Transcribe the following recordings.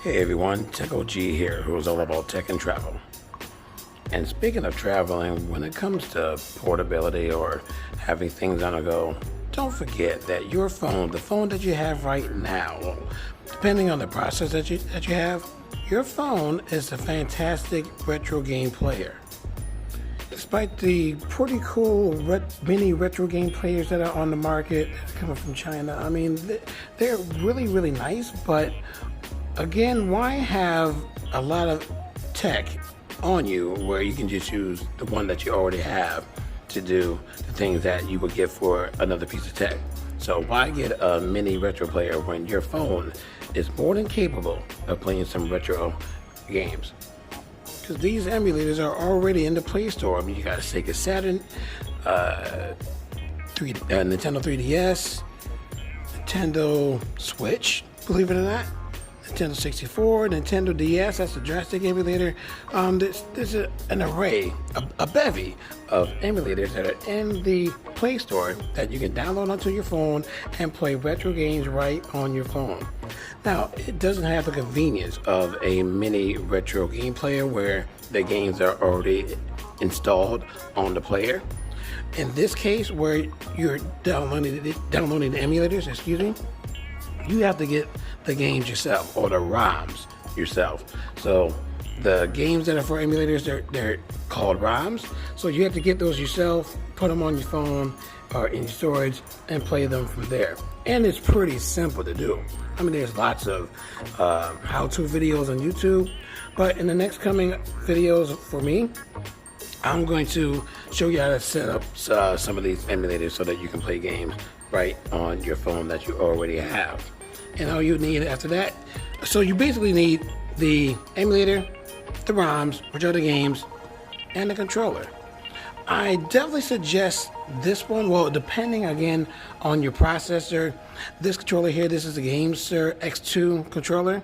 Hey everyone, Tech OG here, who's all about tech and travel. And speaking of traveling, when it comes to portability or having things on the go, don't forget that your phone, the phone that you have right now, depending on the process that you have, your phone is a fantastic retro game player. Despite the pretty cool mini retro game players that are on the market coming from China, I mean, they're really, really nice, but again, why have a lot of tech on you where you can just use the one that you already have to do the things that you would get for another piece of tech? So why get a mini retro player when your phone is more than capable of playing some retro games? Because these emulators are already in the Play Store. I mean, you got a Sega Saturn, Nintendo 3DS, Nintendo Switch, believe it or not, Nintendo 64, Nintendo DS, that's a drastic emulator. There's an array, a bevy of emulators that are in the Play Store that you can download onto your phone and play retro games right on your phone. Now, it doesn't have the convenience of a mini retro game player where the games are already installed on the player. In this case, where you're downloading the emulators, you have to get the games yourself, or the ROMs yourself. So the games that are for emulators, they're called ROMs. So you have to get those yourself, put them on your phone or in your storage, and play them from there. And it's pretty simple to do. I mean, there's lots of how-to videos on YouTube, but in the next coming videos for me, I'm going to show you how to set up some of these emulators so that you can play games right on your phone that you already have. And all you need after that, so you basically need the emulator, the ROMs, which are the games, and the controller. I definitely suggest this one, well, depending again on your processor. This controller here, this is the GameSir X2 controller.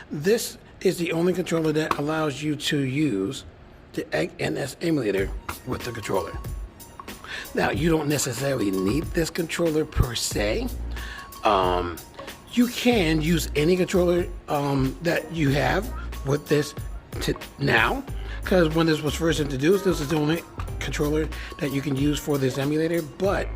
This is the only controller that allows you to use the NS emulator with the controller. Now, you don't necessarily need this controller per se. You can use any controller that you have with this now, because when this was first introduced, this is the only controller that you can use for this emulator. But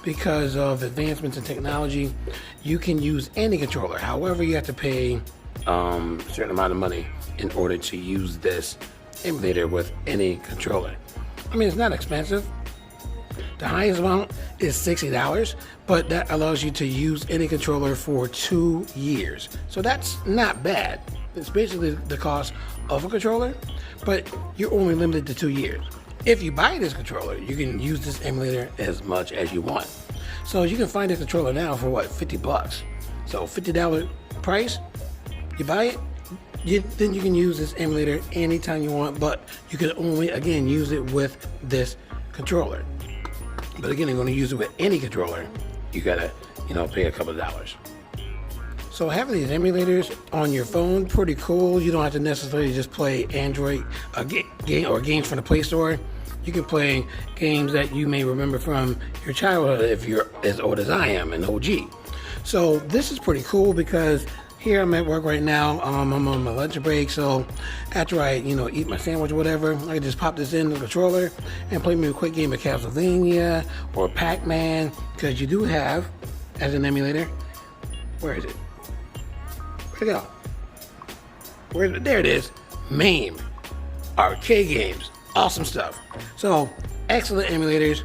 because of advancements in technology, you can use any controller. However, you have to pay a certain amount of money in order to use this emulator with any controller. I mean, it's not expensive. The highest amount is $60, but that allows you to use any controller for 2 years. So that's not bad. It's basically the cost of a controller, but you're only limited to 2 years. If you buy this controller, you can use this emulator as much as you want. So you can find this controller now for what, $50? So $50 price, you buy it, then you can use this emulator anytime you want, but you can only, again, use it with this controller. But again, you're going to use it with any controller, you gotta, pay a couple of dollars. So having these emulators on your phone, pretty cool. You don't have to necessarily just play Android game or games from the Play Store. You can play games that you may remember from your childhood if you're as old as I am, an OG. So this is pretty cool because here I'm at work right now. I'm on my lunch break, so after I, eat my sandwich or whatever, I can just pop this in the controller and play me a quick game of Castlevania or Pac-Man, because you do have, as an emulator, where is it? Where'd it go? There it is. MAME. Arcade games. Awesome stuff. So, excellent emulators.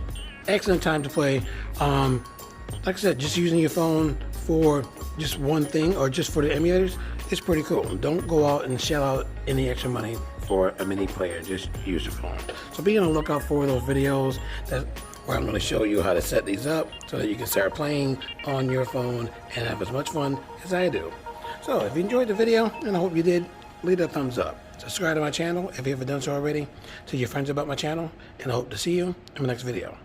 Excellent time to play. Like I said, just using your phone for just one thing or just for the emulators, it's pretty cool. Don't go out and shell out any extra money for a mini player. Just use your phone. So be on the lookout for those videos where I'm going to show you how to set these up so that you can start playing on your phone and have as much fun as I do. So if you enjoyed the video, and I hope you did, leave a thumbs up. Subscribe to my channel if you haven't done so already. Tell your friends about my channel, and I hope to see you in the next video.